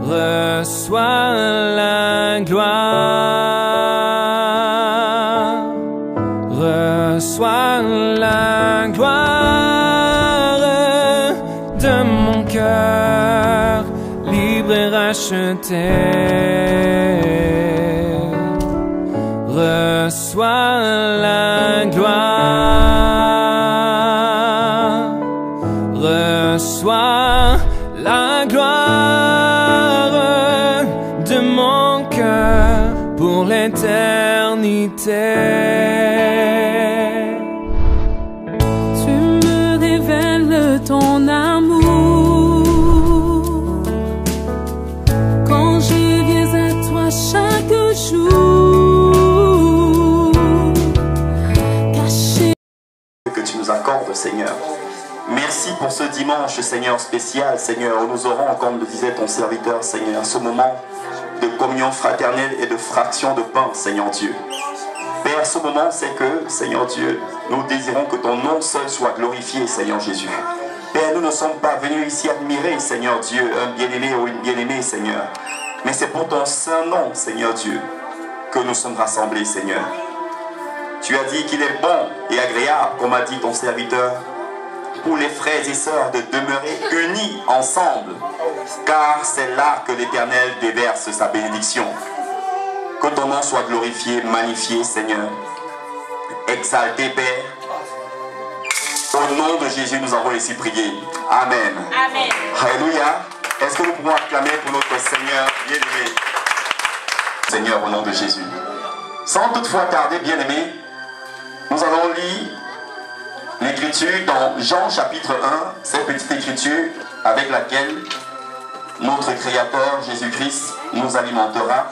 reçois la gloire, reçois la gloire de mon cœur, libre et racheté. Reçois la gloire, reçois la gloire de mon cœur pour l'éternité. Tu me révèles ton amour quand je viens à toi chaque jour. Caché Que tu nous accordes, Seigneur. Merci pour ce dimanche, Seigneur, spécial, Seigneur, où nous aurons, comme le disait ton serviteur, Seigneur, ce moment de communion fraternelle et de fraction de pain, Seigneur Dieu. Père, ce moment, c'est que, Seigneur Dieu, nous désirons que ton nom seul soit glorifié, Seigneur Jésus. Père, nous ne sommes pas venus ici admirer, Seigneur Dieu, un bien-aimé ou une bien-aimée, Seigneur. Mais c'est pour ton saint nom, Seigneur Dieu, que nous sommes rassemblés, Seigneur. Tu as dit qu'il est bon et agréable, comme a dit ton serviteur, pour les frères et sœurs de demeurer unis ensemble, car c'est là que l'Éternel déverse sa bénédiction. Que ton nom soit glorifié, magnifié, Seigneur, exalté, Père. Au nom de Jésus, nous avons ici prié. Amen. Amen. Alléluia. Est-ce que nous pouvons acclamer pour notre Seigneur bien-aimé? Seigneur, au nom de Jésus. Sans toutefois tarder, bien-aimé, nous allons lire l'écriture dans Jean chapitre 1, cette petite écriture avec laquelle notre Créateur Jésus-Christ nous alimentera.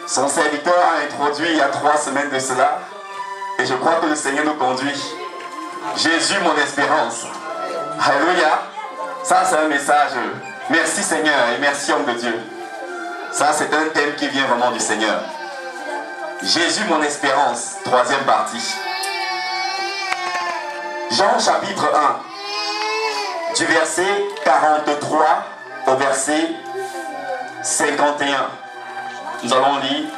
Son serviteur a introduit il y a 3 semaines de cela, et je crois que le Seigneur nous conduit. Jésus, mon espérance. Alléluia. Ça, c'est un message. Merci Seigneur et merci homme de Dieu. Ça, c'est un thème qui vient vraiment du Seigneur. Jésus, mon espérance, 3e partie. Jean chapitre 1, du verset 43 au verset 51. Nous allons lire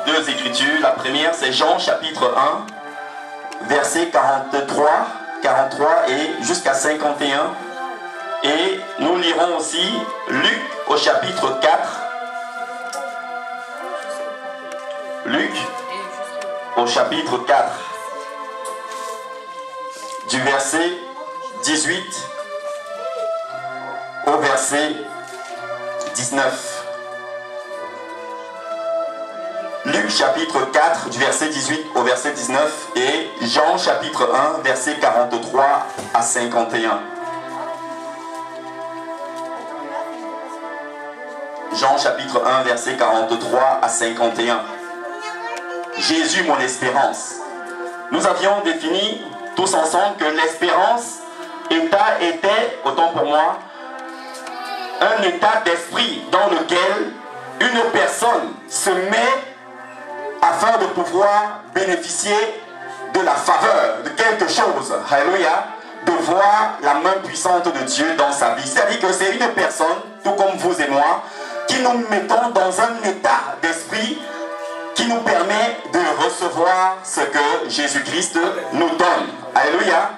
2 écritures. La première, c'est Jean chapitre 1, verset 43 et jusqu'à 51. Et nous lirons aussi Luc au chapitre 4. Luc au chapitre 4. Du verset 18 au verset 19. Luc chapitre 4 du verset 18 au verset 19 et Jean chapitre 1 verset 43 à 51. Jean chapitre 1 verset 43 à 51. Jésus, mon espérance. Nous avions défini tous ensemble que l'espérance était, autant pour moi, un état d'esprit dans lequel une personne se met afin de pouvoir bénéficier de la faveur de quelque chose. Alléluia. De voir la main puissante de Dieu dans sa vie. C'est-à-dire que c'est une personne, tout comme vous et moi, qui nous mettons dans un état d'esprit qui nous permet de recevoir ce que Jésus-Christ nous donne. Alléluia.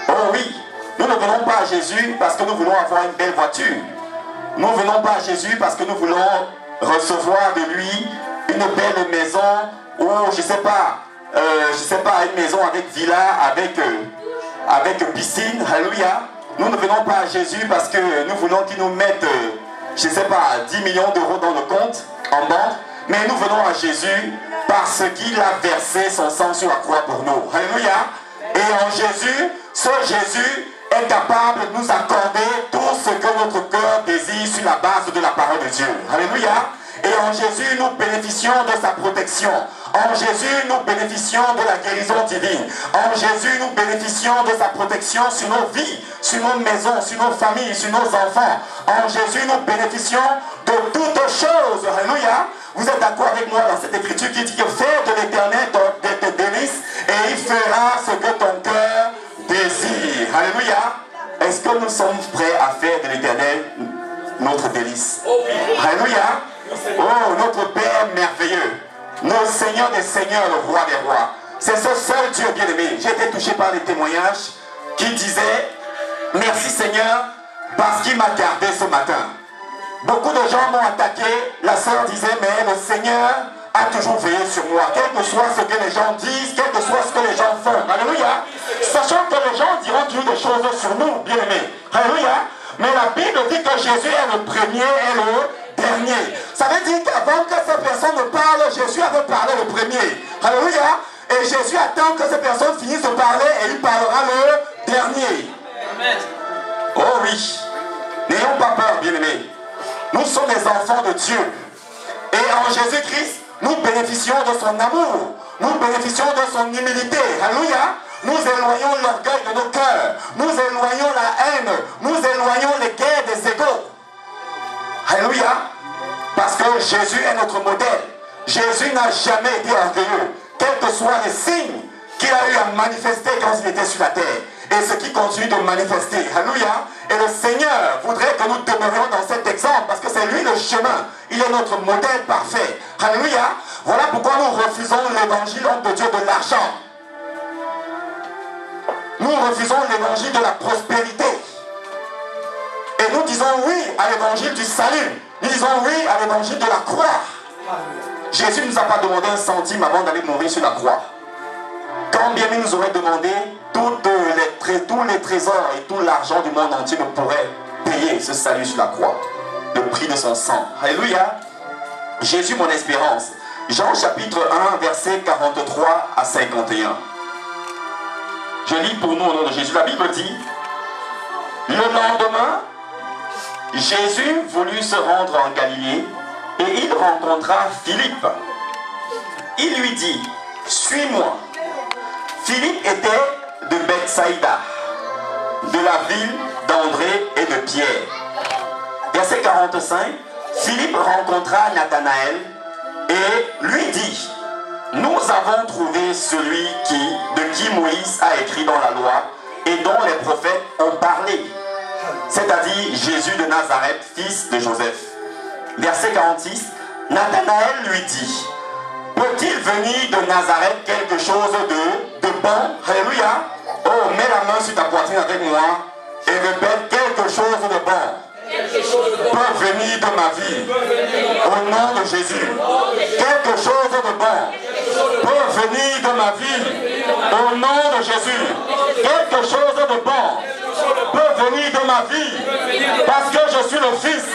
Oh oui, nous ne venons pas à Jésus parce que nous voulons avoir une belle voiture. Nous ne venons pas à Jésus parce que nous voulons recevoir de lui une belle maison ou je sais pas, une maison avec villa, avec piscine. Alléluia. Nous ne venons pas à Jésus parce que nous voulons qu'il nous mette, je sais pas, 10 millions d'euros dans le compte en banque. Mais nous venons à Jésus parce qu'il a versé son sang sur la croix pour nous. Alléluia. Et en Jésus, ce Jésus est capable de nous accorder tout ce que notre cœur désire sur la base de la parole de Dieu. Alléluia. Et en Jésus, nous bénéficions de sa protection. En Jésus, nous bénéficions de la guérison divine. En Jésus, nous bénéficions de sa protection sur nos vies, sur nos maisons, sur nos familles, sur nos enfants. En Jésus, nous bénéficions de toutes choses. Alléluia. Vous êtes d'accord avec moi dans cette écriture qui dit que fais de l'Éternel tes délices et il fera ce que ton cœur désire. Alléluia. Est-ce que que nous sommes prêts à faire de l'Éternel notre délice? Alléluia. Oh, notre Père merveilleux, notre Seigneur des seigneurs, le roi des rois. C'est ce seul Dieu bien-aimé. J'ai été touché par les témoignages qui disaient merci Seigneur parce qu'il m'a gardé ce matin. Beaucoup de gens m'ont attaqué. La sœur disait mais le Seigneur a toujours veillé sur moi. Quel que soit ce que les gens disent, quel que soit ce que les gens font. Alléluia. Sachant que les gens diront toujours des choses sur nous, bien-aimés. Alléluia. Mais la Bible dit que Jésus est le premier et le dernier. Ça veut dire qu'avant que ces personnes ne parlent, Jésus avait parlé le premier. Alléluia. Et Jésus attend que ces personnes finissent de parler et il parlera le dernier. Amen. Oh oui. N'ayons pas peur, bien-aimés. Nous sommes les enfants de Dieu. Et en Jésus-Christ, nous bénéficions de son amour. Nous bénéficions de son humilité. Alléluia. Nous éloignons l'orgueil de nos cœurs. Nous éloignons la haine. Nous éloignons les guerres des égaux. Alléluia. Parce que Jésus est notre modèle. Jésus n'a jamais été orgueilleux. Quels que soient les signes qu'il a eu à manifester quand il était sur la terre. Et ce qui continue de manifester. Alléluia. Et le Seigneur voudrait que nous demeurions dans cet exemple. Parce que c'est lui le chemin. Il est notre modèle parfait. Alléluia. Voilà pourquoi nous refusons l'évangile de Dieu de l'argent. Nous refusons l'évangile de la prospérité. Et nous disons oui à l'évangile du salut. Nous disons oui à l'évangile de la croix. Jésus ne nous a pas demandé un centime avant d'aller mourir sur la croix. Quand bien il nous aurait demandé, tous les trésors et tout l'argent du monde entier ne pourraient payer ce salut sur la croix. Le prix de son sang. Alléluia. Jésus, mon espérance. Jean chapitre 1, versets 43 à 51. Je lis pour nous au nom de Jésus. La Bible dit, le lendemain, Jésus voulut se rendre en Galilée et il rencontra Philippe. Il lui dit, suis-moi. Philippe était de Bethsaïda, de la ville d'André et de Pierre. Verset 45, Philippe rencontra Nathanaël et lui dit, nous avons trouvé celui de qui Moïse a écrit dans la loi et dont les prophètes ont parlé, c'est-à-dire Jésus de Nazareth, fils de Joseph. Verset 46, Nathanaël lui dit, peut-il venir de Nazareth quelque chose de bon? Alléluia. Oh, mets la main sur ta poitrine avec moi et répète quelque chose de bon. Peut venir de ma vie. Au nom de Jésus. Quelque chose de bon. Peut venir de ma vie. Au nom de Jésus. Quelque chose de bon. Peut venir de ma vie. Parce que je suis le fils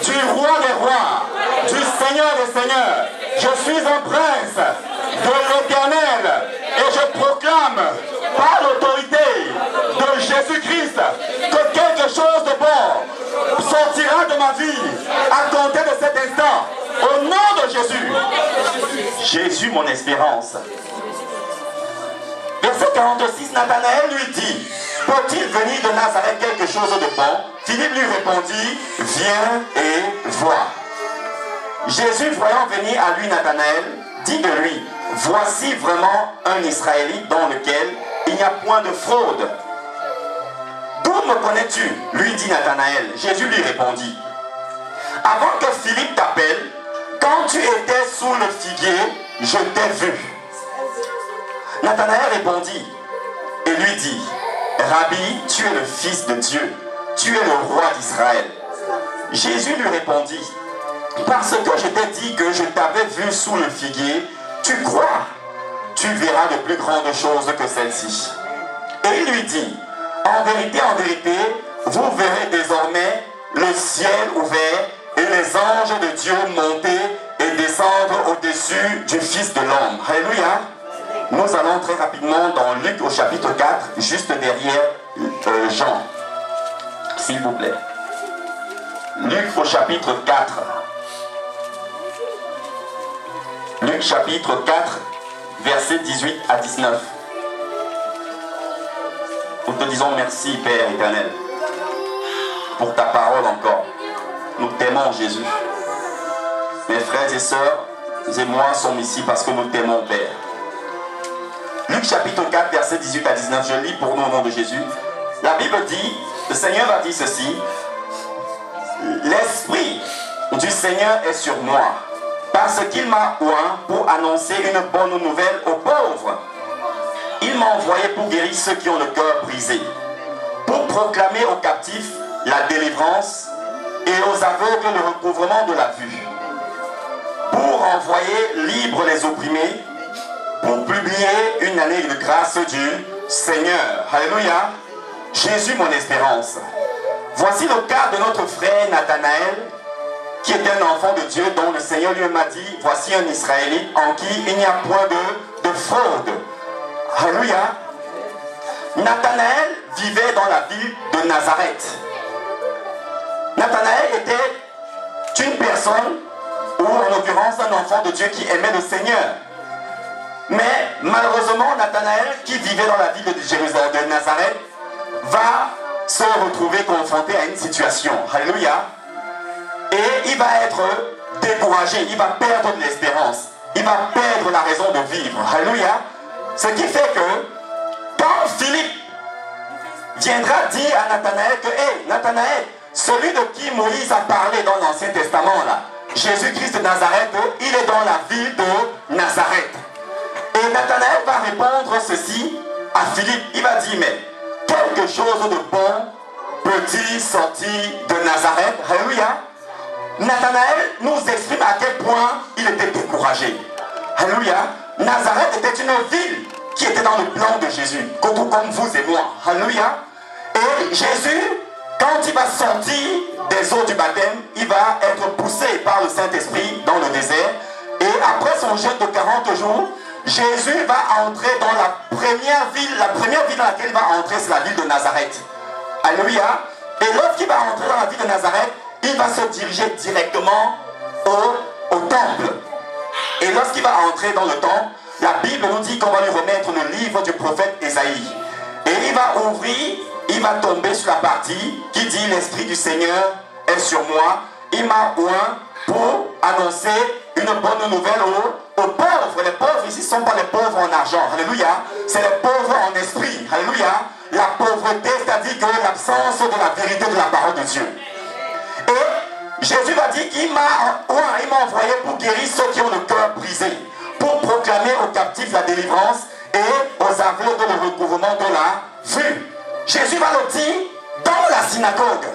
du roi des rois, du Seigneur des seigneurs. Je suis un prince de l'Éternel et je proclame par l'autorité de Jésus-Christ que quelque chose de bon sortira de ma vie à compter de cet instant au nom de Jésus. Jésus, mon espérance. Verset 46, Nathanaël lui dit, peut-il venir de Nazareth quelque chose de bon? Philippe lui répondit, viens et vois. Jésus, voyant venir à lui Nathanaël, dit de lui, voici vraiment un Israélite dans lequel il n'y a point de fraude. D'où me connais-tu? Lui dit Nathanaël. Jésus lui répondit, avant que Philippe t'appelle, quand tu étais sous le figuier, je t'ai vu. Nathanaël répondit et lui dit, Rabbi, tu es le Fils de Dieu, tu es le roi d'Israël. Jésus lui répondit, parce que je t'ai dit que je t'avais vu sous le figuier, tu crois, tu verras de plus grandes choses que celle-ci. Et il lui dit, en vérité, vous verrez désormais le ciel ouvert et les anges de Dieu monter et descendre au-dessus du Fils de l'homme. Alléluia. Nous allons très rapidement dans Luc au chapitre 4, juste derrière Jean. S'il vous plaît. Luc au chapitre 4. Luc chapitre 4, versets 18 à 19. Nous te disons merci, Père éternel, pour ta parole encore. Nous t'aimons, Jésus. Mes frères et sœurs et moi sommes ici parce que nous t'aimons, Père. Luc chapitre 4, versets 18 à 19, je lis pour nous au nom de Jésus. La Bible dit, Le Seigneur va dire ceci. L'Esprit du Seigneur est sur moi, parce qu'il m'a oint pour annoncer une bonne nouvelle aux pauvres. Il m'a envoyé pour guérir ceux qui ont le cœur brisé, pour proclamer aux captifs la délivrance et aux aveugles le recouvrement de la vue, pour envoyer libres les opprimés, pour publier une année de grâce du Seigneur. Alléluia. Jésus, mon espérance. Voici le cas de notre frère Nathanaël, qui est un enfant de Dieu dont le Seigneur lui m'a dit, voici un Israélite en qui il n'y a point de fraude. Alléluia. Nathanaël vivait dans la ville de Nazareth. Nathanaël était une personne, ou en l'occurrence un enfant de Dieu qui aimait le Seigneur. Mais malheureusement, Nathanaël, qui vivait dans la ville de Jérusalem, de Nazareth, va se retrouver confronté à une situation. Alléluia. Et il va être découragé, il va perdre de l'espérance, il va perdre la raison de vivre. Alléluia. Ce qui fait que quand Philippe viendra dire à Nathanaël que, hé, Nathanaël, celui de qui Moïse a parlé dans l'Ancien Testament, là, Jésus-Christ de Nazareth, il est dans la ville de Nazareth. Et Nathanaël va répondre ceci à Philippe. Il va dire, mais quelque chose de bon peut-il sortir de Nazareth? Alléluia. Nathanaël nous exprime à quel point il était découragé. Alléluia. Nazareth était une ville qui était dans le plan de Jésus, tout comme vous et moi. Alléluia. Et Jésus, quand il va sortir des eaux du baptême, il va être poussé par le Saint-Esprit dans le désert. Et après son jeûne de 40 jours, Jésus va entrer dans la première ville dans laquelle il va entrer, c'est la ville de Nazareth. Alléluia. Et lorsqu'il va entrer dans la ville de Nazareth, il va se diriger directement au temple. Et lorsqu'il va entrer dans le temple, la Bible nous dit qu'on va lui remettre le livre du prophète Ésaïe. Et il va ouvrir, il va tomber sur la partie qui dit « L'Esprit du Seigneur est sur moi. Il m'a oint pour annoncer une bonne nouvelle aux pauvres. » Les pauvres ici ne sont pas les pauvres en argent. Alléluia. C'est les pauvres en esprit. Alléluia. La pauvreté, c'est-à-dire que l'absence de la vérité de la parole de Dieu. Et Jésus va dire qu'il m'a envoyé pour guérir ceux qui ont le cœur brisé, pour proclamer aux captifs la délivrance et aux aveugles le recouvrement de la vue. Jésus va le dire dans la synagogue.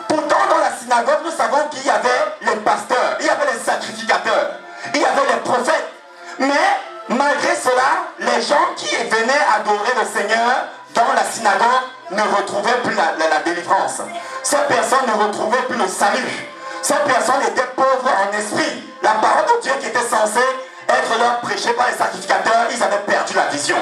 Pourtant, dans la synagogue, nous savons qu'il y avait les pasteurs, il y avait les sacrificateurs, il y avait les prophètes. Mais malgré cela, les gens qui venaient adorer le Seigneur dans la synagogue ne retrouvaient plus la délivrance. Ces personnes ne retrouvaient plus le salut. Ces personnes étaient pauvres en esprit. La parole de Dieu qui était censée être leur prêchée par les sacrificateurs, ils avaient perdu la vision.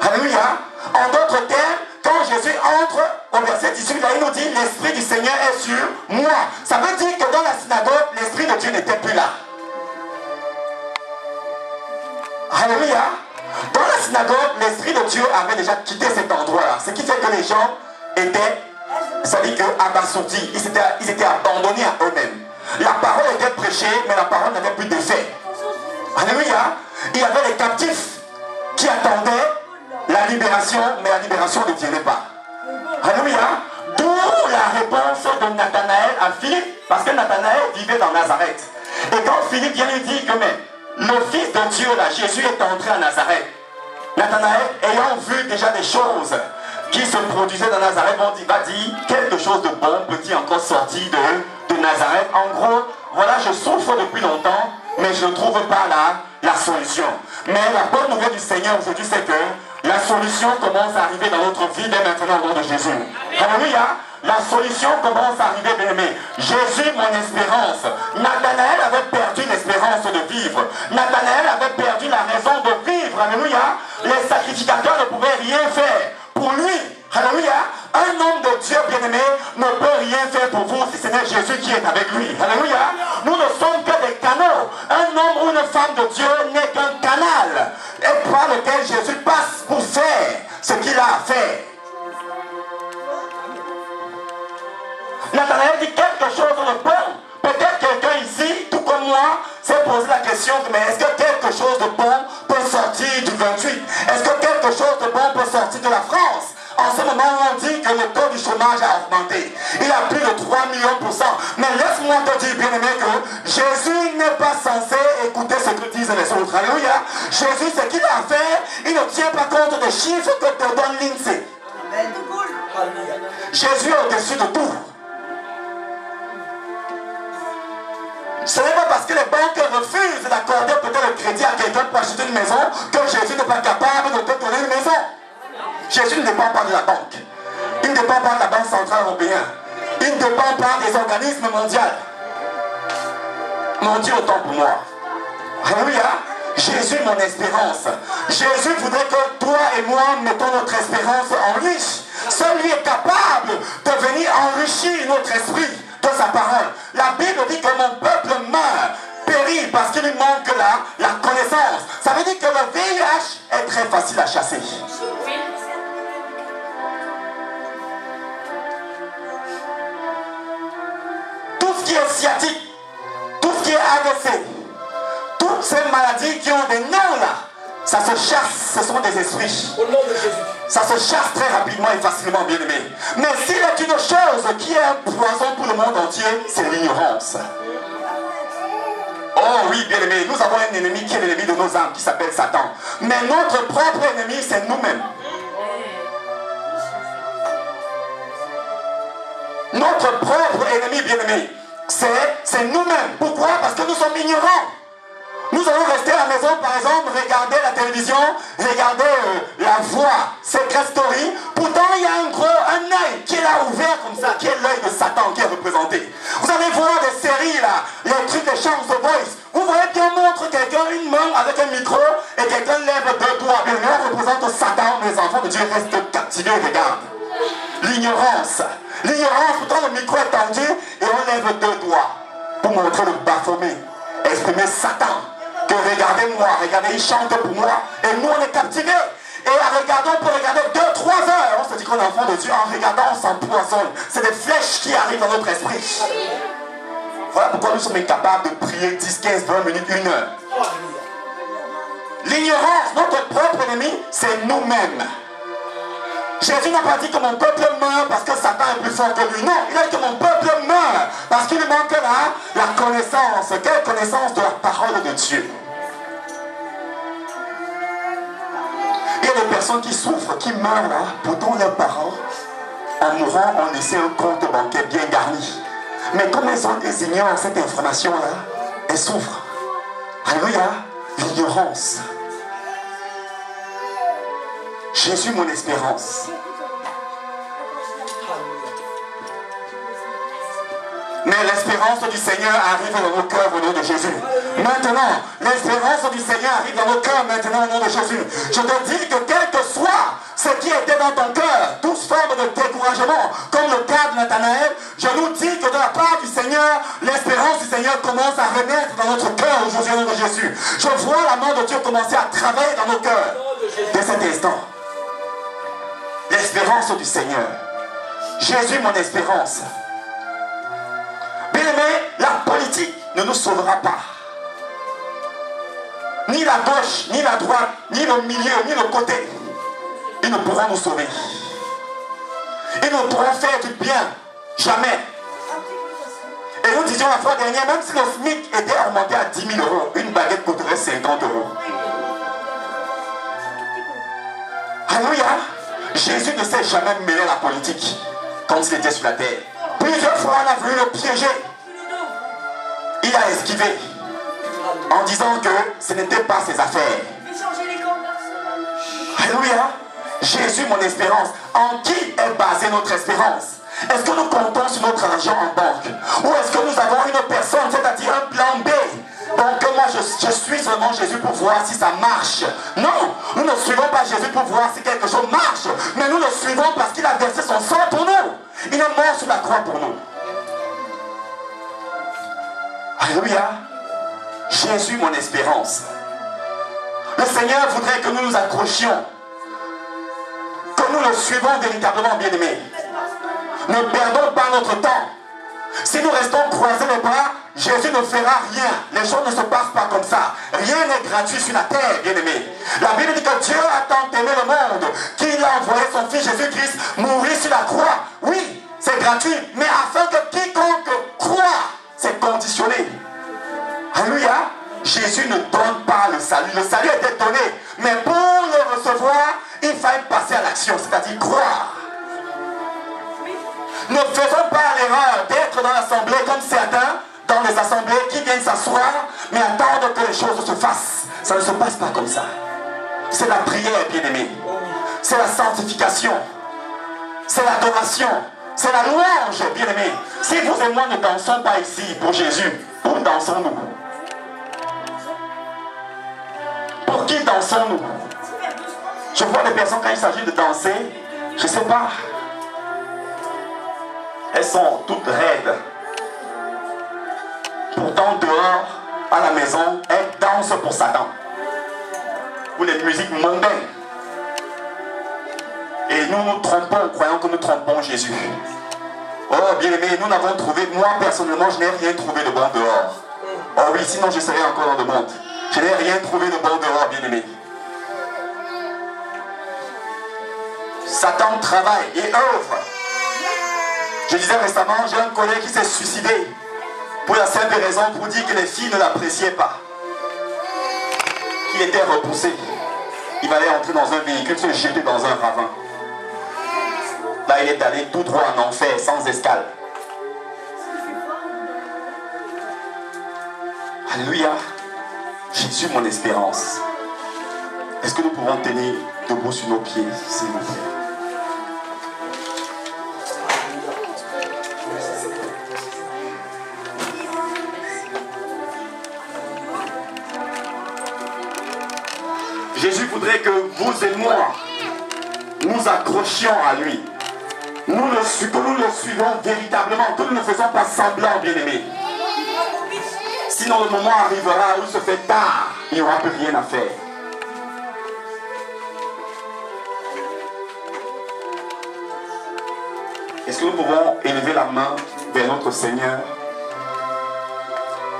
Alléluia. En d'autres termes, quand Jésus entre au verset 18, là, il nous dit « L'Esprit du Seigneur est sur moi ». Ça veut dire que dans la synagogue, l'Esprit de Dieu n'était plus là. Alléluia. Dans la synagogue, l'Esprit de Dieu avait déjà quitté cet endroit-là. Ce qui fait que les gens étaient, c'est-à-dire abasourdis. Ils étaient abandonnés à eux-mêmes. La parole était prêchée, mais la parole n'avait plus d'effet. Alléluia. Il y avait les captifs qui attendaient la libération, mais la libération ne viendrait pas. Alléluia. D'où la réponse de Nathanaël à Philippe, parce que Nathanaël vivait dans Nazareth. Et quand Philippe vient lui dire que le Fils de Dieu, là, Jésus est entré à Nazareth, Nathanaël, ayant vu déjà des choses qui se produisaient dans Nazareth, va dire quelque chose de bon peut-il encore sortir de Nazareth. En gros, voilà, je souffre depuis longtemps, mais je ne trouve pas la solution. Mais la bonne nouvelle du Seigneur aujourd'hui, c'est que la solution commence à arriver dans notre vie dès maintenant au nom de Jésus. Alléluia. La solution commence à arriver, bien-aimé. Jésus, mon espérance. Nathanaël avait perdu l'espérance de vivre. Nathanaël avait perdu la raison de vivre. Alléluia. Les sacrificateurs ne pouvaient rien faire pour lui. Alléluia. Un homme de Dieu, bien-aimé, ne peut rien faire pour vous si ce n'est Jésus qui est avec lui. Alléluia. Nous ne sommes que des canaux. Un homme ou une femme de Dieu n'est qu'un canal par lequel Jésus passe pour faire ce qu'il a à faire. Nathanaël dit quelque chose de bon. Peut-être quelqu'un ici, tout comme moi, s'est posé la question, mais est-ce que quelque chose de bon peut sortir du 28? Est-ce que quelque chose de bon peut sortir de la France? En ce moment, on dit que le taux du chômage a augmenté. Il a plus de 3 millions %. Mais laisse-moi te dire, bien-aimé, que Jésus n'est pas censé écouter ce que disent les autres. Alléluia. Jésus, ce qu'il a fait, il ne tient pas compte des chiffres que te donne l'INSEE. Jésus est au-dessus de tout. Ce n'est pas parce que les banques refusent d'accorder peut-être le crédit à quelqu'un pour acheter une maison que Jésus n'est pas capable de te donner une maison. Jésus ne dépend pas de la banque. Il ne dépend pas de la Banque centrale européenne. Il ne dépend pas des organismes mondiaux. Mon Dieu, autant pour moi. Alléluia. Jésus, mon espérance. Jésus voudrait que toi et moi mettons notre espérance en lui. Seul lui est capable de venir enrichir notre esprit de sa parole. La Bible dit que mon peuple meurt, périt parce qu'il lui manque la connaissance. Ça veut dire que le VIH est très facile à chasser. Tout ce qui est sciatique, tout ce qui est AVC, toutes ces maladies qui ont des noms là, ça se chasse, ce sont des esprits. Au nom de Jésus. Ça se chasse très rapidement et facilement, bien aimé. Mais s'il est une chose qui est un poison pour le monde entier, c'est l'ignorance. Oh oui, bien aimé, nous avons un ennemi qui est l'ennemi de nos âmes, qui s'appelle Satan. Mais notre propre ennemi, c'est nous-mêmes. Notre propre ennemi, bien aimé, c'est nous-mêmes. Pourquoi? Parce que nous sommes ignorants. Nous allons rester à la maison, par exemple, regarder la télévision, regarder la voix, Secret Story. Pourtant, il y a un œil qui est là ouvert comme ça, qui est l'œil de Satan qui est représenté. Vous allez voir des séries là, les trucs de Chance The Voice. Vous voyez bien montre quelqu'un, une main avec un micro, et quelqu'un lève deux doigts. Et là, représente Satan, les enfants de Dieu restent captivés et regardent. L'ignorance. L'ignorance, pourtant le micro est tendu, et on lève deux doigts pour montrer le Baphomet, exprimer Satan. Que regardez-moi, regardez, il chante pour moi. Et nous, on est captivés. Et en regardant, on peut regarder 2-3 heures. On se dit qu'on est enfant de Dieu. En regardant, on s'empoisonne. C'est des flèches qui arrivent dans notre esprit. Voilà pourquoi nous sommes incapables de prier 10, 15, 20 minutes, 1 heure. L'ignorance, notre propre ennemi, c'est nous-mêmes. Jésus n'a pas dit que mon peuple meurt parce que Satan est plus fort que lui. Non, il a dit que mon peuple meurt parce qu'il lui manque la connaissance. Quelle connaissance de la parole de Dieu? Il y a des personnes qui souffrent, qui meurent là, pourtant leurs parents, en mourant, on laissait un compte bancaire bien garni. Mais comme elles ignorent cette information-là, elles souffrent. Alléluia, l'ignorance. Jésus, mon espérance. Mais l'espérance du Seigneur arrive dans nos cœurs au nom de Jésus. Maintenant, l'espérance du Seigneur arrive dans nos cœurs maintenant au nom de Jésus. Je te dis que quel que soit ce qui était dans ton cœur, toute forme de découragement, comme le cas de Nathanaël, je nous dis que de la part du Seigneur, l'espérance du Seigneur commence à renaître dans notre cœur aujourd'hui au nom de Jésus. Je vois la main de Dieu commencer à travailler dans nos cœurs dès cet instant. L'espérance du Seigneur. Jésus, mon espérance. Bien aimé, la politique ne nous sauvera pas. Ni la gauche, ni la droite, ni le milieu, ni le côté. Ils ne pourront nous sauver. Ils ne pourront faire du bien. Jamais. Et nous disions la fois dernière, même si le SMIC était augmenté à 10 000 €, une baguette coûterait 50 €. Alléluia. Jésus ne s'est jamais mêlé à la politique quand il était sur la terre. Plusieurs fois, on a voulu le piéger. Il a esquivé en disant que ce n'était pas ses affaires. Alléluia. Jésus, mon espérance. En qui est basée notre espérance? Est-ce que nous comptons sur notre argent en banque? Ou est-ce que nous avons une personne, c'est-à-dire un plan B? Donc moi je suis seulement Jésus pour voir si ça marche. Non, nous ne suivons pas Jésus pour voir si quelque chose marche. Mais nous le suivons parce qu'il a versé son sang pour nous. Il est mort sur la croix pour nous. Alléluia. Jésus, mon espérance. Le Seigneur voudrait que nous nous accrochions. Que nous le suivons véritablement, bien-aimés. Ne perdons pas notre temps. Si nous restons croisés les bras, Jésus ne fera rien. Les choses ne se passent pas comme ça. Rien n'est gratuit sur la terre, bien-aimé. La Bible dit que Dieu a tant aimé le monde qu'il a envoyé son fils Jésus-Christ mourir sur la croix. Oui, c'est gratuit, mais afin que quiconque croit, c'est conditionné. Alléluia. Jésus ne donne pas le salut. Le salut a été donné, mais pour le recevoir, il fallait passer à l'action, c'est-à-dire croire. Ne faisons pas l'erreur d'être dans l'assemblée comme certains dans les assemblées qui viennent s'asseoir, mais attendre que les choses se fassent. Ça ne se passe pas comme ça. C'est la prière, bien-aimé. C'est la sanctification. C'est l'adoration. C'est la louange, bien-aimé. Si vous et moi ne dansons pas ici pour Jésus, où dansons-nous? Pour qui dansons-nous? Je vois des personnes quand il s'agit de danser, je ne sais pas. Elles sont toutes raides. Pourtant, dehors, à la maison, elles dansent pour Satan. Pour les musiques mondaines. Et nous nous trompons, croyant que nous trompons Jésus. Oh, bien-aimé, nous n'avons trouvé, moi personnellement, je n'ai rien trouvé de bon dehors. Oh oui, sinon je serais encore dans le monde. Je n'ai rien trouvé de bon dehors, bien-aimé. Satan travaille et œuvre. Je disais récemment, j'ai un collègue qui s'est suicidé pour la simple raison pour dire que les filles ne l'appréciaient pas. Qu'il était repoussé. Il allait entrer dans un véhicule, se jeter dans un ravin. Là, il est allé tout droit en enfer, sans escale. Alléluia. Jésus, mon espérance. Est-ce que nous pouvons tenir debout sur nos pieds, s'il vous plaît? Jésus voudrait que vous et moi nous accrochions à lui. Que nous le suivons véritablement, que nous ne faisons pas semblant, bien-aimés. Sinon le moment arrivera où il se fait tard, il n'y aura plus rien à faire. Est-ce que nous pouvons élever la main vers notre Seigneur?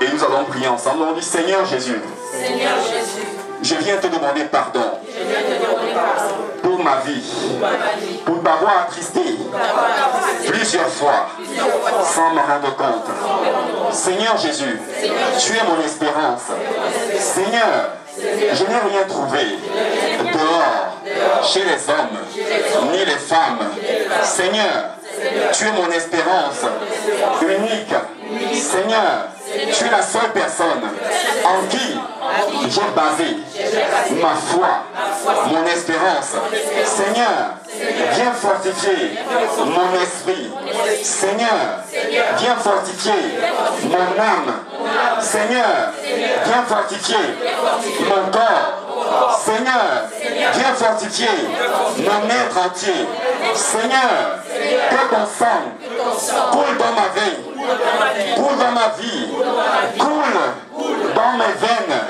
Et nous allons prier ensemble. On dit Seigneur Jésus. Seigneur Jésus. Je viens te demander pardon. Pour ma vie. Pour t'avoir attristé plusieurs fois sans me rendre compte. Seigneur Jésus, tu es mon espérance. Seigneur, je n'ai rien trouvé dehors, chez les hommes, ni les femmes. Seigneur, tu es mon espérance unique. Seigneur, tu es la seule personne en qui j'ai basé ma foi, mon espérance. Seigneur, viens fortifier mon esprit. Seigneur, viens fortifier mon âme. Seigneur, viens fortifier mon corps. Seigneur, viens fortifier mon être entier. Seigneur, que ton sang coule dans ma veine, coule dans ma vie, coule dans mes veines,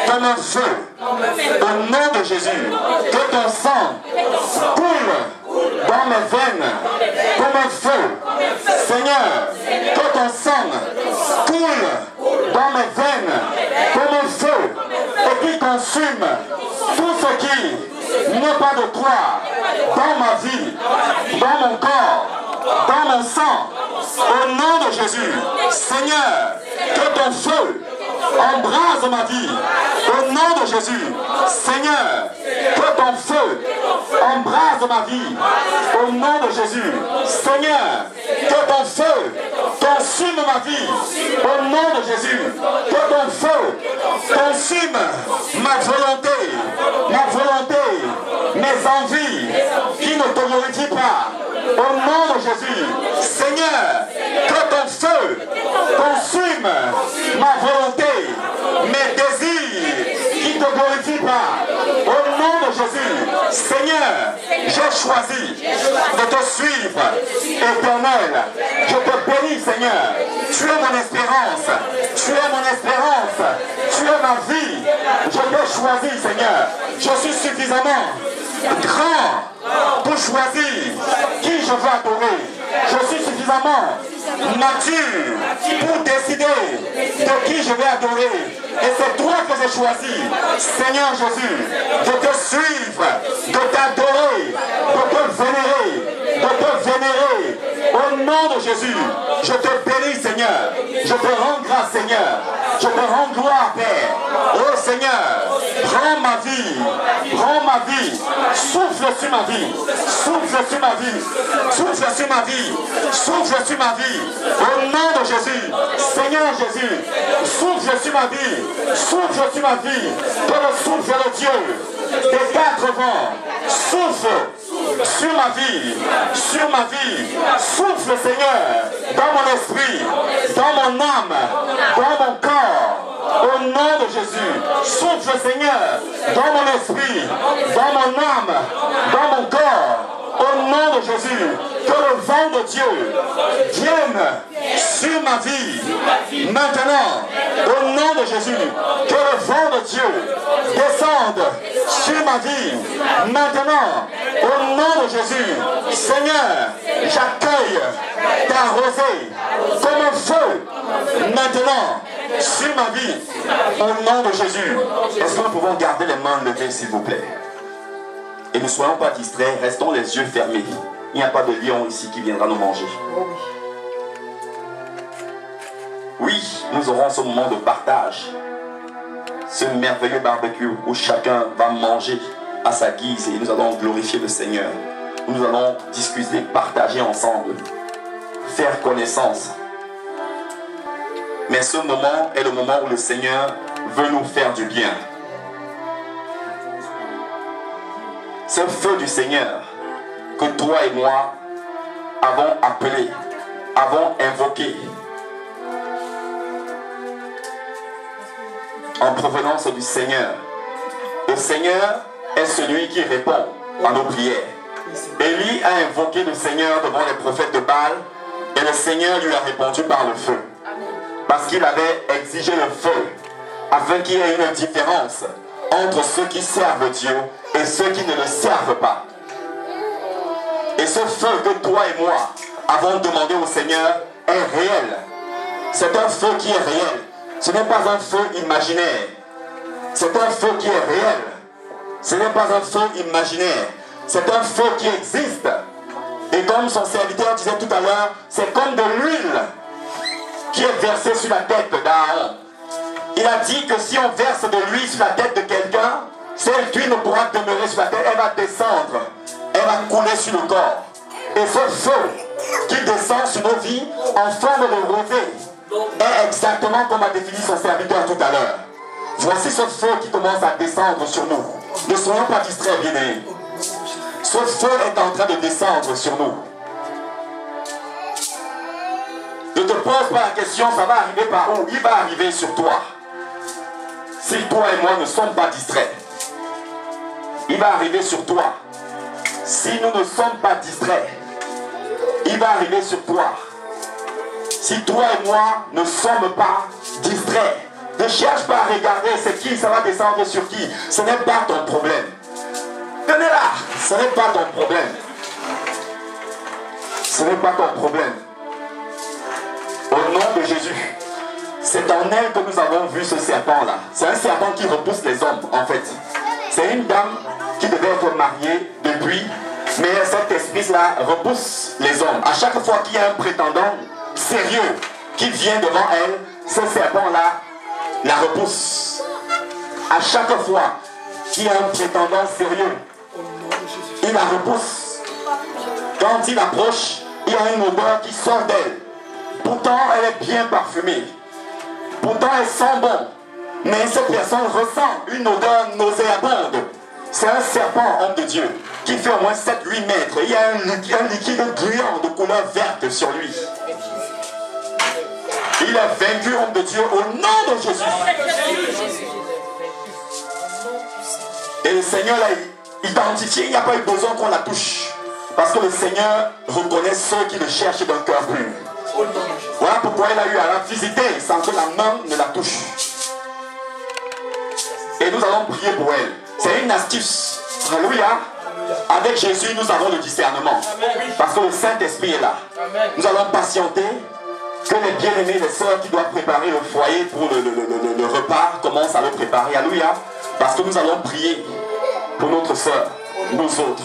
comme un feu. Au nom de Jésus, que ton sang coule dans mes veines, comme un feu. Seigneur, que ton sang coule dans mes veines, comme un feu, et qui consume tout ce qui n'est pas de toi dans ma vie, dans mon corps, dans mon sang. Au nom de Jésus, Seigneur, que ton feu embrase ma vie. Au nom de Jésus, Seigneur, que ton feu embrase ma vie. Au nom de Jésus, Seigneur, que ton feu consume ma vie. Au nom de Jésus, que ton feu consume ma volonté, mes envies qui ne te glorifient pas. Au nom de Jésus, Seigneur, que ton feu consume ma volonté, mes désirs qui ne te glorifient pas. Au nom de Jésus, Seigneur, j'ai choisi de te suivre, Éternel. Je te bénis, Seigneur. Tu es mon espérance. Tu es mon espérance. Tu es ma vie. Je t'ai choisi, Seigneur. Je suis suffisamment grand pour choisir qui je veux adorer. Je suis suffisamment suffisamment mature pour décider de qui je vais adorer. Et c'est toi que j'ai choisi, Seigneur Jésus, de te suivre, de t'adorer, de te vénérer, de te vénérer. Au nom de Jésus, je te bénis, Seigneur. Je te rends grâce, Seigneur. Je te rends gloire, Père. Oh Seigneur, prends ma vie, prends ma vie, souffle sur ma vie, souffle sur ma vie, souffle sur ma vie, souffle sur ma vie. Au nom de Jésus, Seigneur Jésus, souffle sur ma vie, souffle sur ma vie, que le souffle de Dieu des 4 vents souffle sur ma vie, sur ma vie, souffle Seigneur, dans mon esprit, dans mon âme, dans mon corps. Au nom de Jésus, souffle Seigneur dans mon esprit, dans mon âme, dans mon corps. Au nom de Jésus, que le vent de Dieu vienne sur ma vie. Maintenant, au nom de Jésus, que le vent de Dieu descende sur ma vie. Maintenant, au nom de Jésus, Seigneur, j'accueille ta rosée comme un feu. Maintenant, sur ma vie, au nom de Jésus. Est-ce que nous pouvons garder les mains levées, s'il vous plaît? Et ne soyons pas distraits, restons les yeux fermés. Il n'y a pas de lion ici qui viendra nous manger. Oui, nous aurons ce moment de partage. Ce merveilleux barbecue où chacun va manger à sa guise et nous allons glorifier le Seigneur. Nous allons discuter, partager ensemble, faire connaissance. Mais ce moment est le moment où le Seigneur veut nous faire du bien. Ce feu du Seigneur que toi et moi avons appelé, avons invoqué, en provenance du Seigneur. Le Seigneur est celui qui répond à nos prières. Élie a invoqué le Seigneur devant les prophètes de Baal et le Seigneur lui a répondu par le feu. Parce qu'il avait exigé le feu afin qu'il y ait une différence entre ceux qui servent Dieu et ceux qui ne le servent pas. Et ce feu que toi et moi avons demandé au Seigneur est réel. C'est un feu qui est réel. Ce n'est pas un feu imaginaire. C'est un feu qui est réel. Ce n'est pas un feu imaginaire. C'est un feu qui existe. Et comme son serviteur disait tout à l'heure, c'est comme de l'huile qui est versée sur la tête d'Aaron. Il a dit que si on verse de l'huile sur la tête de quelqu'un, cette huile ne pourra demeurer sur la tête, elle va descendre, elle va couler sur le corps. Et ce feu qui descend sur nos vies en forme de rosée est exactement comme a défini son serviteur tout à l'heure. Voici ce feu qui commence à descendre sur nous. Ne soyons pas distraits, bien-aimés. Ce feu est en train de descendre sur nous. Ne te pose pas la question, ça va arriver par où? Il va arriver sur toi. Si toi et moi ne sommes pas distraits, il va arriver sur toi. Si nous ne sommes pas distraits, il va arriver sur toi. Si toi et moi ne sommes pas distraits, ne cherche pas à regarder c'est qui, ça va descendre sur qui. Ce n'est pas ton problème. Tenez-la, ce n'est pas ton problème. Ce n'est pas ton problème. Au nom de Jésus, c'est en elle que nous avons vu ce serpent-là. C'est un serpent qui repousse les hommes, en fait. C'est une dame qui devait être mariée depuis, mais cet esprit-là repousse les hommes. À chaque fois qu'il y a un prétendant sérieux qui vient devant elle, ce serpent-là la repousse. À chaque fois qu'il y a un prétendant sérieux, il la repousse. Quand il approche, il y a une odeur qui sort d'elle. Pourtant, elle est bien parfumée. Pourtant, elle sent bon. Mais cette personne ressent une odeur nauséabonde. C'est un serpent, homme de Dieu, qui fait au moins 7-8 mètres. Il y a un liquide gluant de couleur verte sur lui. Il a vaincu, homme de Dieu, au nom de Jésus. Et le Seigneur l'a identifié. Il n'y a pas eu besoin qu'on la touche. Parce que le Seigneur reconnaît ceux qui le cherchent d'un cœur pur. Voilà pourquoi il a eu à la visiter sans que la main ne la touche. Et nous allons prier pour elle. C'est une astuce. Alléluia. Avec Jésus, nous avons le discernement. Parce que le Saint-Esprit est là. Nous allons patienter que les bien-aimés, les sœurs qui doivent préparer le foyer pour le repas commencent à le préparer. Alléluia. Parce que nous allons prier pour notre sœur, nous autres.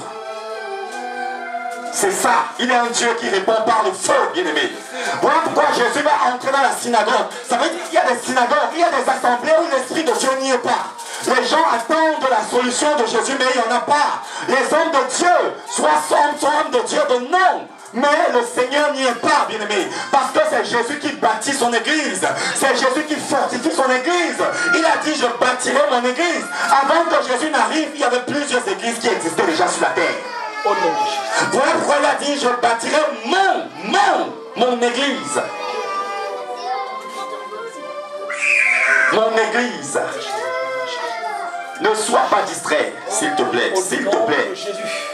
C'est ça. Il est un Dieu qui répond par le feu, bien-aimé. Voilà pourquoi Jésus va entrer dans la synagogue. Ça veut dire qu'il y a des synagogues, il y a des assemblées où l'Esprit de Dieu n'y est pas. Les gens attendent la solution de Jésus, mais il n'y en a pas. Les hommes de Dieu, soit hommes de Dieu de nom, mais le Seigneur n'y est pas, bien-aimé. Parce que c'est Jésus qui bâtit son église. C'est Jésus qui fortifie son église. Il a dit, je bâtirai mon église. Avant que Jésus n'arrive, il y avait plusieurs églises qui existaient déjà sur la terre. Voilà pourquoi il a dit, je bâtirai mon église. Mon église. Ne sois pas distrait, s'il te plaît, s'il te plaît.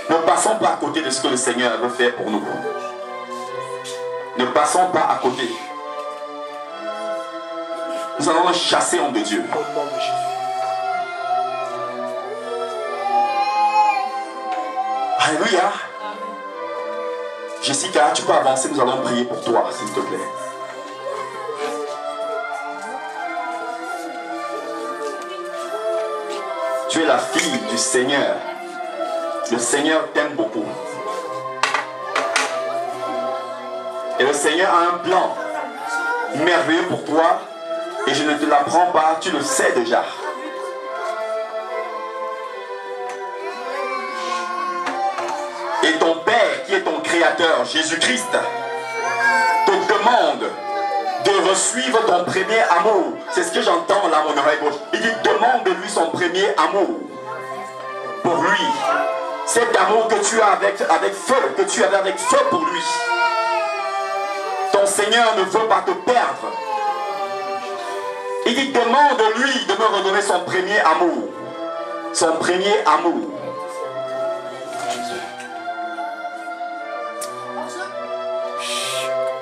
Ne passons pas à côté de ce que le Seigneur veut faire pour nous. Ne passons pas à côté. Nous allons chasser homme de Dieu. Alléluia. Jessica, tu peux avancer, nous allons prier pour toi, s'il te plaît. Tu es la fille du Seigneur. Le Seigneur t'aime beaucoup. Et le Seigneur a un plan merveilleux pour toi. Et je ne te l'apprends pas, tu le sais déjà. Et ton Père, qui est ton Créateur, Jésus-Christ, te demande de suivre ton premier amour. C'est ce que j'entends là, mon oreille gauche. Il dit, demande-lui son premier amour. Pour lui. Cet amour que tu as avec feu, que tu avais avec feu pour lui. Ton Seigneur ne veut pas te perdre. Il dit, demande-lui de me redonner son premier amour. Son premier amour.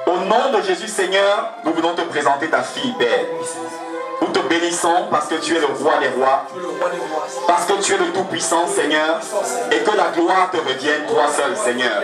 Au nom de Jésus, Seigneur, nous venons te présenter ta fille, Père. Nous te bénissons parce que tu es le roi des rois. Parce que tu es le Tout-Puissant, Seigneur. Et que la gloire te revienne, toi seul, Seigneur.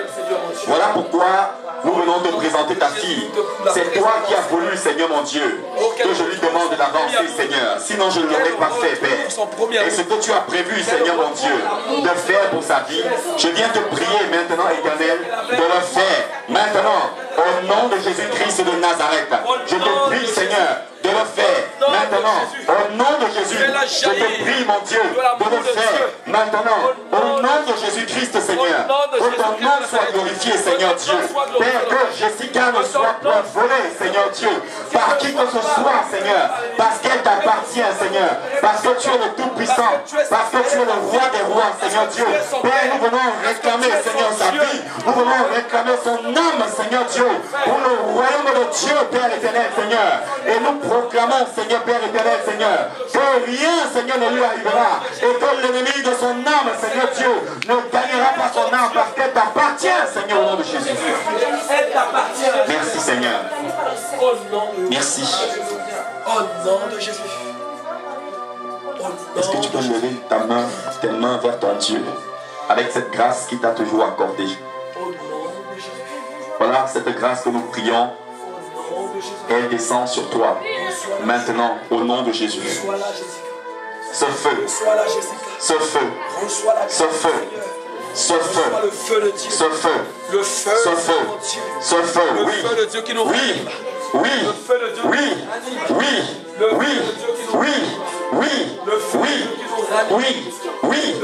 Voilà pourquoi nous venons te présenter ta fille. C'est toi qui as voulu, Seigneur mon Dieu, que je lui demande d'avancer, Seigneur. Sinon, je ne l'aurais pas fait, Père. Et ce que tu as prévu, Seigneur mon Dieu, de faire pour sa vie, je viens te prier maintenant, Éternel, de le faire. Maintenant, au nom de Jésus-Christ de Nazareth, je te prie, Seigneur, de le faire maintenant, au nom de Jésus, je te prie, mon Dieu, de le faire maintenant, au nom de Jésus-Christ, Seigneur, que ton nom soit glorifié, Seigneur Dieu. Père, que Jessica ne soit pas volée, Seigneur Dieu, par qui que ce soit, Seigneur, parce qu'elle t'appartient, Seigneur, parce que tu es le Tout-Puissant, parce que tu es le roi des rois, Seigneur Dieu. Père, nous venons réclamer, Seigneur, sa vie, nous venons réclamer son âme, Seigneur Dieu, pour le royaume de Dieu, Père éternel, Seigneur. Et nous proclamons, Seigneur, Père éternel, Seigneur, que rien, Seigneur, ne lui arrivera, et que l'ennemi de son âme, Seigneur Dieu, ne gagnera pas son âme, parce qu'elle t'appartient, Seigneur, au nom de Jésus. Merci, Seigneur. Merci. Au nom de Jésus. Est-ce que tu peux lever tes mains vers ton Dieu, avec cette grâce qu'il t'a toujours accordée? Voilà, cette grâce que nous prions, elle descend sur toi. Maintenant, au nom de Jésus. Ce feu, ce feu, ce feu, ce feu, ce feu, le feu, ce feu, ce feu, oui, le feu de Dieu qui nous oui, oui, oui, oui, oui, oui, oui, oui, oui,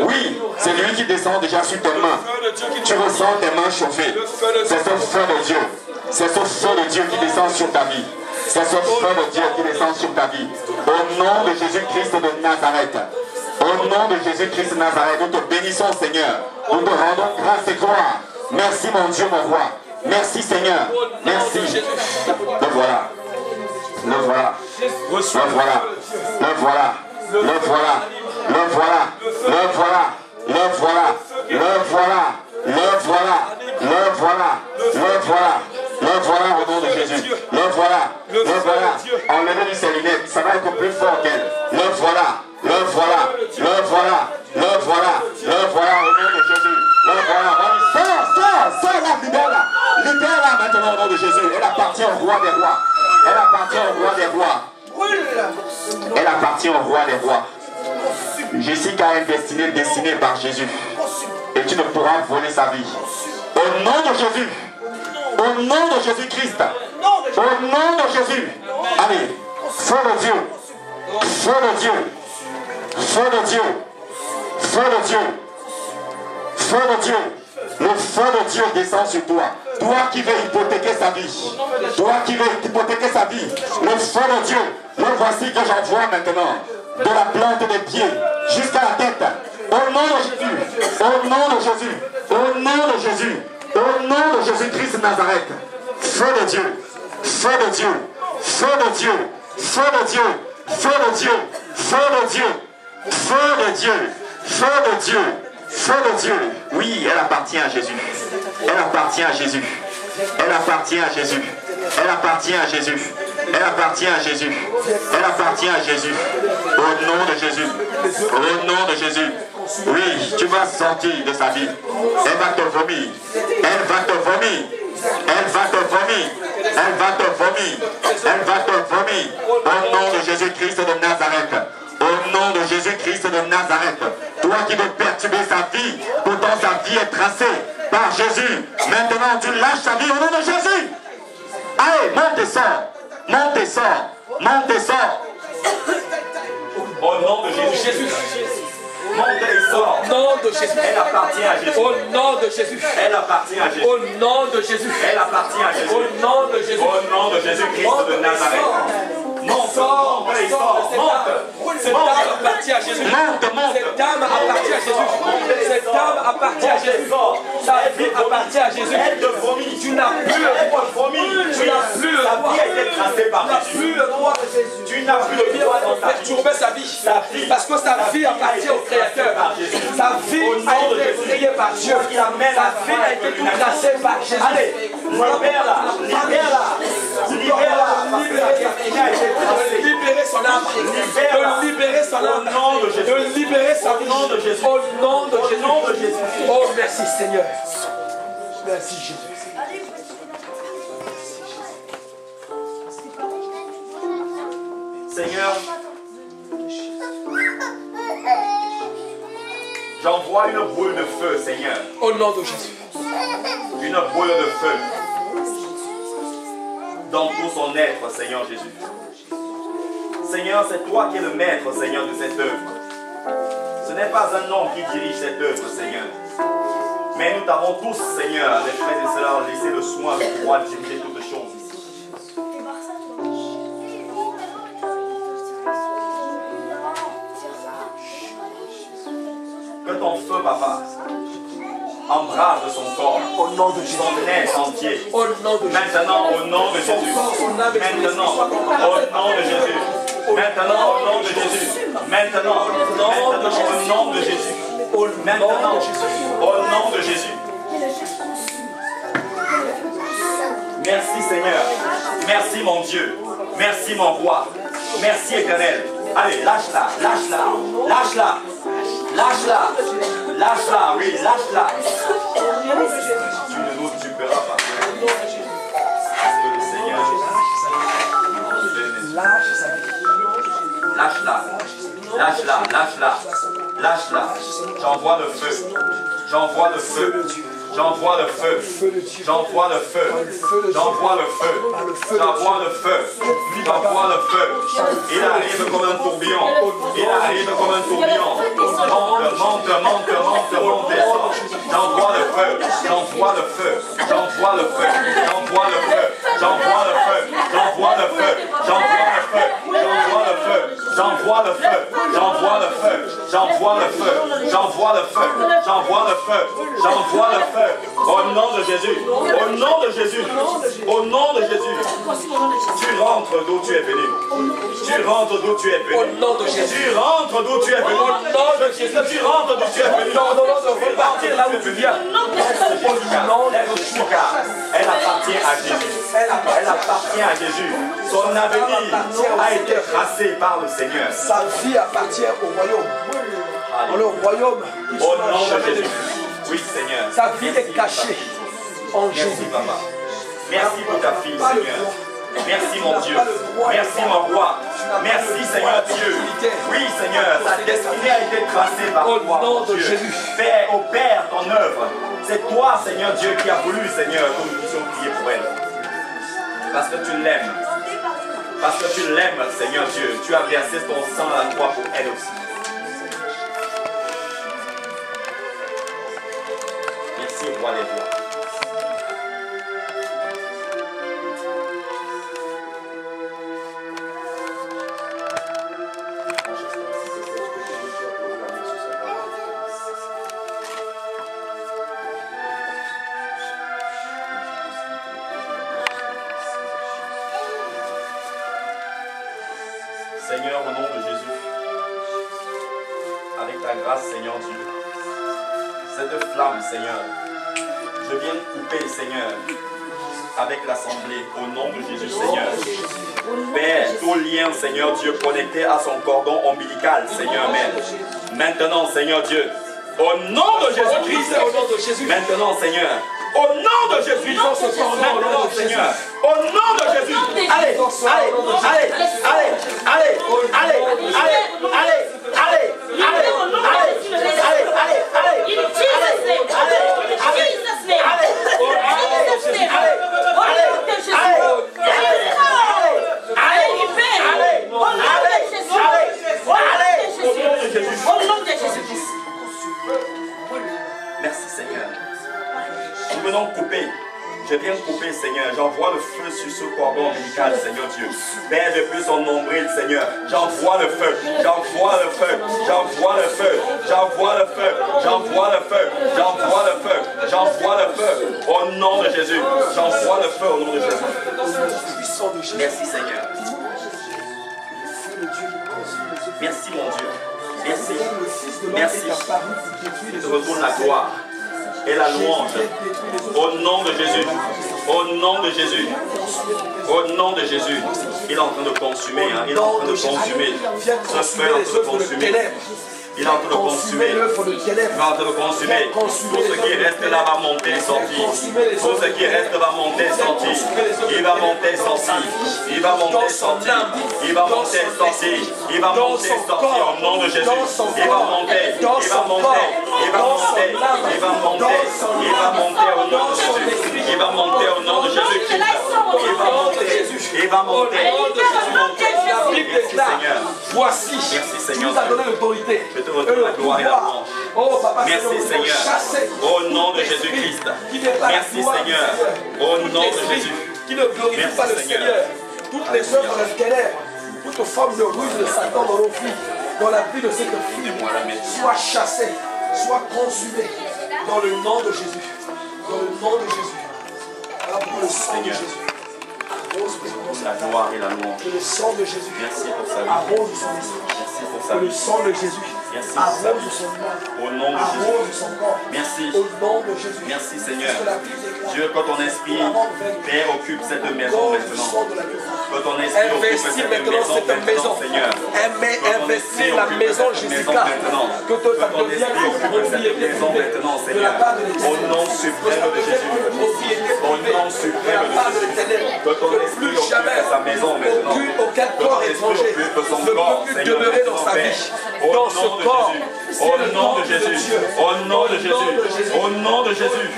oui, c'est lui qui descend déjà sur tes mains. Tu ressens tes mains chauffées. C'est ce feu de Dieu. C'est ce feu de Dieu qui descend sur ta vie. C'est ce feu de Dieu qui descend sur ta vie. Au nom de Jésus-Christ de Nazareth. Au nom de Jésus-Christ de Nazareth, nous te bénissons, Seigneur. Nous te rendons grâce et gloire. Merci, mon Dieu, mon roi. Merci, Seigneur. Merci. Le voilà. Le voilà. Le voilà. Le voilà. Le voilà. Le voilà. Le voilà. Le voilà. Le voilà. Le voilà. Le voilà. Le voilà. Le voilà au nom de Jésus. Le voilà. Le voilà. Enlevez-lui ses lunettes. Ça va être plus fort qu'elle. Le voilà. Le voilà. Le voilà. Le voilà. Le voilà au nom de Jésus. maintenant au nom de Jésus. Elle appartient au roi des rois. Elle appartient au roi des rois. Elle appartient au roi des rois. Jessica a une destinée destinée par Jésus. Et tu ne pourras voler sa vie. Au nom de Jésus. Au nom de Jésus-Christ. Au nom de Jésus. Allez. Feu de Dieu. Feu de Dieu. Feu de Dieu. Feu de Dieu. Feu de Dieu. Le feu de Dieu descend sur toi. Toi qui veux hypothéquer sa vie. Toi qui veux hypothéquer sa vie. Le feu de Dieu. Le voici que j'envoie maintenant. De la plante des pieds jusqu'à la tête. Au nom de Jésus. Au nom de Jésus. Au nom de Jésus. Au nom de Jésus-Christ de Nazareth. Feu de Dieu. Feu de Dieu. Feu de Dieu. Feu de Dieu. Feu de Dieu. Feu de Dieu. Feu de Dieu. Feu de Dieu. Feu de Dieu. Oui, elle appartient à Jésus. Elle appartient à Jésus. Elle appartient à Jésus. Elle appartient à Jésus. Elle appartient à Jésus. Elle appartient à Jésus. Au nom de Jésus. Au nom de Jésus. Oui, tu vas sortir de sa vie. Elle va te vomir. Elle va te vomir. Elle va te vomir. Elle va te vomir. Elle va te vomir. Au nom de Jésus-Christ de Nazareth. Au nom de Jésus-Christ de Nazareth. Toi qui veux perturber sa vie, pourtant sa vie est tracée par Jésus. Maintenant tu lâches sa vie au nom de Jésus. Allez, monte et sors. Monte et sors. Monte et sors. Au nom de Jésus. Monte et sors. Au nom de Jésus. Elle appartient à Jésus. Au nom de Jésus. Elle appartient à Jésus. Au nom de Jésus. Elle appartient à Jésus. Au nom de Jésus. Au nom de Jésus-Christ de Nazareth. Monte, monte et sors. Monte. Cette dame appartient à Jésus. Monte, monte. Cette dame appartient à Jésus. Cette dame appartient à Jésus. Sa vie appartient à Jésus. Elle te vomit. Tu n'as plus le droit. Tu n'as plus le droit. Sa vie a été tracée par Tu n'as Jésus. plus le droit. Tu n'as plus le droit dans ta vie. Perturber sa vie. Parce que sa vie appartient au Créateur. Sa vie a été créée par Dieu. Sa vie a été tout tracée par Jésus. Allez, libère-la. Libère-la. Libère-la. Libérer son âme. De libérer son âme. De libérer sa vie. Au nom de Jésus. Oh, merci Seigneur. Merci Jésus. Seigneur, j'envoie une boule de feu, Seigneur. Au nom de Jésus. Une boule de feu dans tout son être, Seigneur Jésus. Seigneur, c'est toi qui es le maître, Seigneur, de cette œuvre. Ce n'est pas un homme qui dirige cette œuvre, Seigneur. Mais nous t'avons tous, Seigneur, les frères et sœurs, laissé le soin de pouvoir diriger toutes choses ici. Que ton feu, Papa, embrase son corps, Au nom de Jésus. son être entier. Au nom de Jésus. Maintenant, au nom de Jésus. Maintenant, au nom de Jésus. Maintenant, au nom de Jésus. Maintenant, au nom de Jésus. Maintenant, au nom de Jésus. Merci Seigneur. Merci mon Dieu. Merci mon roi. Merci éternel. Allez, lâche-la, lâche-la, lâche-la. Lâche-la. Lâche-la, oui, lâche-la. Tu ne nous tueras pas. Parce que le Seigneur lâche-la. Lâche-la, lâche-la. Lâche-la. J'envoie le feu. J'envoie le feu. J'envoie le feu. J'envoie le feu. J'envoie le feu. J'envoie le feu. J'envoie le feu. Il arrive comme un tourbillon. Il arrive comme un tourbillon. Monte, monte, monte, monte, monte, descend. J'envoie le feu. J'envoie le feu. J'envoie le feu. J'envoie le feu. J'envoie le feu. J'envoie le feu. J'envoie le feu. J'envoie le feu. J'envoie le feu. J'envoie le feu. J'envoie le feu. J'envoie le feu. J'envoie le feu. J'envoie le feu. Au nom de Jésus. Au nom de Jésus. Au nom de Jésus. Tu rentres d'où tu es venu. Tu rentres d'où tu es venu. Au nom de Jésus. Tu rentres d'où tu es venu. Au nom de Jésus. Tu rentres d'où tu es venu. Non, de repartir là où tu viens. Elle appartient à Jésus. Elle appartient à Jésus. Son avenir a été tracé par le Seigneur. Sa vie appartient au royaume. Dans le royaume, il Au sera nom de jamais Jésus. détruit. Oui, Seigneur. Sa vie est cachée en Merci, Jésus. Papa. Merci pour ta fille, Seigneur. Merci mon Dieu. Merci mon roi. Merci Seigneur Dieu. Oui Seigneur, ta destinée a été tracée par toi, mon Dieu. Père, opère ton œuvre. C'est toi Seigneur Dieu qui as voulu Seigneur que nous puissions prier pour elle. Parce que tu l'aimes. Parce que tu l'aimes Seigneur Dieu. Tu as versé ton sang à la croix pour elle aussi. Merci au roi des rois. Seigneur, au nom de Jésus, avec ta grâce, Seigneur Dieu, cette flamme, Seigneur, je viens de couper, Seigneur, avec l'assemblée, au nom de Jésus, Seigneur. Père, tout lien, Seigneur Dieu, connecté à son cordon ombilical, Seigneur, même. Maintenant, Seigneur Dieu, au nom de Jésus-Christ, au nom de Jésus, maintenant, Seigneur, au nom de Jésus, maintenant, Seigneur, au nom de Jésus, allez, allez, allez, allez, allez, allez, allez, allez, merci Seigneur. Nous venons couper. Je viens couper, Seigneur. J'envoie le feu sur ce cordon ombilical, Seigneur Dieu. Père, depuis son nombril, Seigneur. J'envoie le feu. J'envoie le feu. J'envoie le feu. J'envoie le feu. J'envoie le feu. J'envoie le feu. J'envoie le feu. Au nom de Jésus. J'envoie le feu au nom de Jésus. Merci, Seigneur. Merci, mon Dieu. Merci. Merci. Je te retourne la gloire et la louange au nom de Jésus, au nom de Jésus, au nom de Jésus. Il est en train de consumer, hein, il est en train de consumer. Ce feu est en train de consumer. Il est en train de consumer. Il est en train de consumer. Tout ce qui reste là va monter et sortir. Tout ce qui reste va monter et sortir. Il va monter et sortir. Il va monter et sortir. Il va monter et sortir. Il va monter et sortir au nom de Jésus. Il va monter. Il va monter. Il va monter. Il va monter. Il va monter au nom de Jésus. Il va monter au nom de Jésus-Christ. Il va monter. Il va monter. La Bible déclare, voici, tu nous as donné l'autorité. La gloire et la louange. Oh, papa, merci Seigneur. Au nom de Jésus-Christ. Merci Seigneur. Au nom de Jésus. Qui ne glorifie pas le Seigneur. Toutes les œuvres de ténèbres, toute forme de ruse de Satan dans nos vies, dans la vie de cette fille, soit chassée, soit consumée. Dans le nom de Jésus. Dans le nom de Jésus. Alors pour le sang de Jésus. La gloire et la louange. Que le sang de Jésus. Merci pour sa vie. Arrose son esprit. Merci pour sa que vie. le sang de Jésus. Merci pour sa vie. Son âme. Au nom de Jésus. Arrose son corps. Merci. Au nom de Jésus. Merci Seigneur. Dieu, que ton esprit, Père, occupe cette maison maintenant. Que ton esprit occupe cette maison, Seigneur. Investir la maison Jessica. Que ton esprit occupe cette maison maintenant, Seigneur. Au nom suprême de Jésus. Au nom suprême de Jésus. Que ton esprit occupe sa maison maintenant. Aucun corps étranger ne peut plus demeurer dans sa vie, dans ce corps. Au nom de Jésus. Au nom de Jésus. Au nom de Jésus.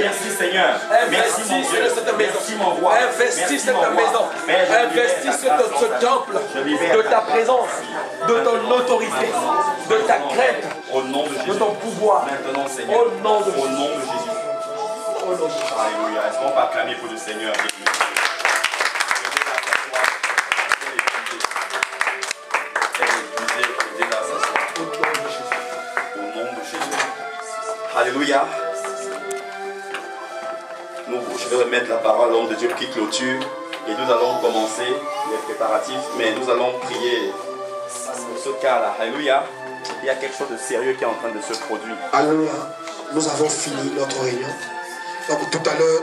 Merci Seigneur. Merci mon Dieu. Merci mon roi. Investis cette maison. Investis ce temple de ta présence, de ton autorité, de ta crainte, de ton pouvoir. Maintenant Seigneur. Au nom de Jésus. Au nom de Jésus. Alléluia. Est-ce qu'on peut acclamer pour le Seigneur? Alléluia. Je vais remettre la parole à l'homme de Dieu qui clôture et nous allons commencer les préparatifs, mais nous allons prier pour ce cas-là. Alléluia. Il y a quelque chose de sérieux qui est en train de se produire. Alléluia. Nous avons fini notre réunion. Donc tout à l'heure,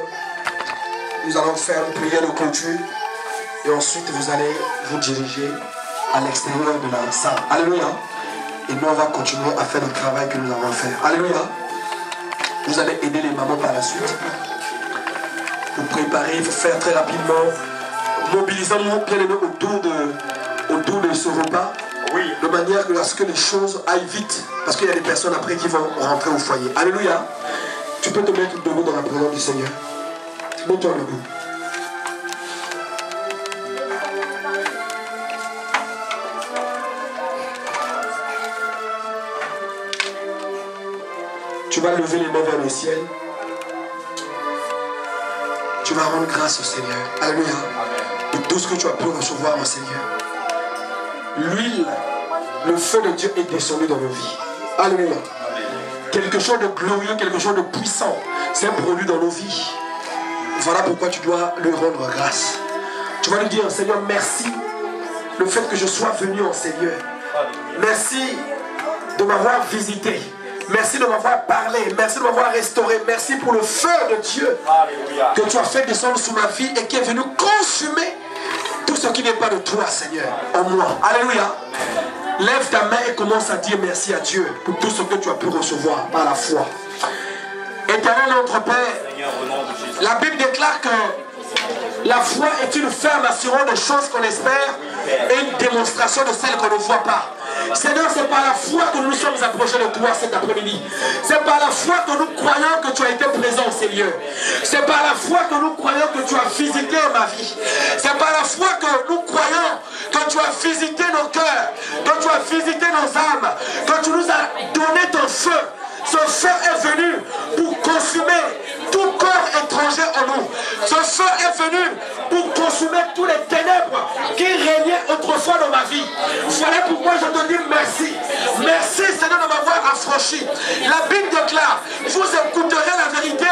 nous allons faire une prière de clôture et ensuite vous allez vous diriger à l'extérieur de la salle. Alléluia. Et nous on va continuer à faire le travail que nous avons fait. Alléluia. Vous allez aider les mamans par la suite. vous préparer, il faut faire très rapidement. Mobilisons-nous bien aimés autour de ce repas. Oui. De manière à ce que les choses aillent vite. Parce qu'il y a des personnes après qui vont rentrer au foyer. Alléluia. Tu peux te mettre debout dans la présence du Seigneur. Mets-toi debout. Tu vas lever les mains vers le ciel. Tu vas rendre grâce au Seigneur. Alléluia. De tout ce que tu as pu recevoir au Seigneur. L'huile, le feu de Dieu est descendu dans nos vies. Alléluia. Quelque chose de glorieux, quelque chose de puissant s'est produit dans nos vies. Voilà pourquoi tu dois lui rendre grâce. Tu vas lui dire, Seigneur, merci le fait que je sois venu en Seigneur. Merci de m'avoir visité. Merci de m'avoir parlé. Merci de m'avoir restauré. Merci pour le feu de Dieu que tu as fait descendre sur ma vie et qui est venu consumer tout ce qui n'est pas de toi, Seigneur, en moi. Alléluia. Lève ta main et commence à dire merci à Dieu pour tout ce que tu as pu recevoir par la foi. Éternel notre Père, la Bible déclare que la foi est une ferme assurance de choses qu'on espère et une démonstration de celles qu'on ne voit pas. Seigneur, c'est par la foi que nous sommes approchés de toi cet après-midi. C'est par la foi que nous croyons que tu as été présent, Seigneur. C'est par la foi que nous croyons que tu as visité ma vie. C'est par la foi que nous croyons que tu as visité nos cœurs, que tu as visité nos âmes, que tu nous as donné ton feu. Ce feu est venu pour consumer tout corps étranger en nous. Ce feu est venu pour consumer tous les ténèbres qui régnaient autrefois dans ma vie. Voilà pourquoi je te dis merci. Merci Seigneur de m'avoir affranchi. La Bible déclare, vous écouterez la vérité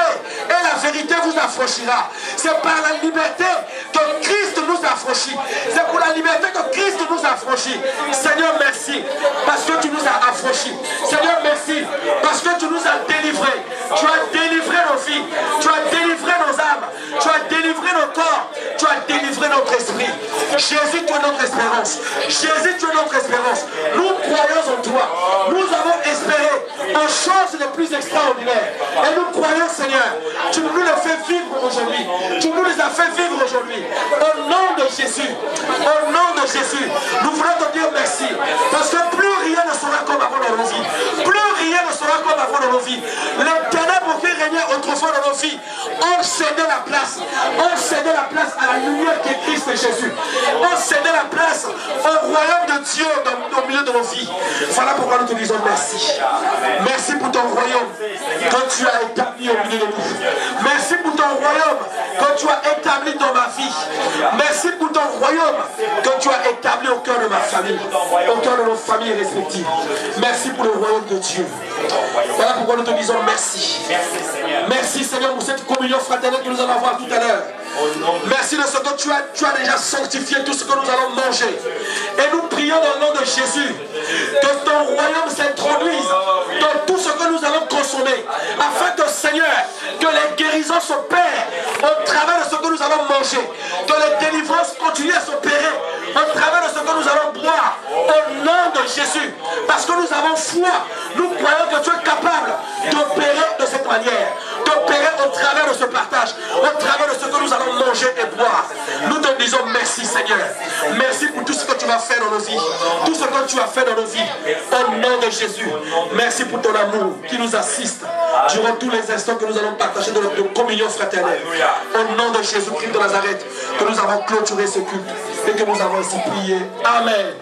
et la vérité vous affranchira. C'est par la liberté que Christ nous affranchit. C'est pour la liberté que Christ nous affranchit. Seigneur, merci parce que tu nous as affranchis. Seigneur, merci parce que tu nous as délivrés. Tu as délivré nos vies. Tu as délivré nos âmes. Tu as délivré nos corps. Tu as délivré notre esprit. Jésus, tu es notre espérance. Jésus, tu es notre espérance. Nous croyons en toi. Nous avons espéré aux choses les plus extraordinaires. Et nous croyons, Seigneur, tu nous les fais vivre aujourd'hui. Tu nous les as fait vivre aujourd'hui. Au nom de Jésus. Au nom de Jésus. Nous voulons te dire merci. Parce que plus rien ne sera comme avant dans nos vies. Plus rien ne sera comme avant dans nos vies. Les ténèbres qui régnaient autrefois dans nos vies ont cédé la place. Ont cédé la place à la lumière qui est Christ et Jésus. Ont cédé la place au royaume de Dieu au milieu de nos vies. Voilà pourquoi nous te disons merci. Merci pour ton royaume que tu as établi au milieu de nous. Merci pour ton royaume que tu as établi dans ma vie. Merci pour ton royaume que tu as établi au cœur de ma famille, au cœur de nos familles respectives. Merci pour le royaume de Dieu. Voilà pourquoi nous te disons merci. Merci Seigneur pour cette communion fraternelle que nous allons avoir tout à l'heure. Merci de ce que tu as déjà sanctifié tout ce que nous allons manger. Et nous prions dans le nom de Jésus que ton royaume s'introduise dans tout ce que nous allons consommer, afin que Seigneur, que les guérisons s'opèrent au travers de ce que nous allons manger, que les délivrances continuent à s'opérer au travers de ce que nous allons boire, au nom de Jésus, parce que nous avons foi. Nous croyons que tu es capable d'opérer de cette manière, d'opérer au travers de ce partage, au travers de ce que nous allons manger et boire. Nous te disons merci Seigneur. Merci pour tout ce que tu vas faire dans nos vies, tout ce que tu as fait dans nos vies, au nom de Jésus. Merci pour ton amour qui nous assiste durant tous les instants que nous allons partager de notre communion fraternelle. Au nom de Jésus-Christ de Nazareth, que nous avons clôturé ce culte et que nous avons ainsi prié. Amen.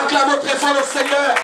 Acclamons très fort le Seigneur.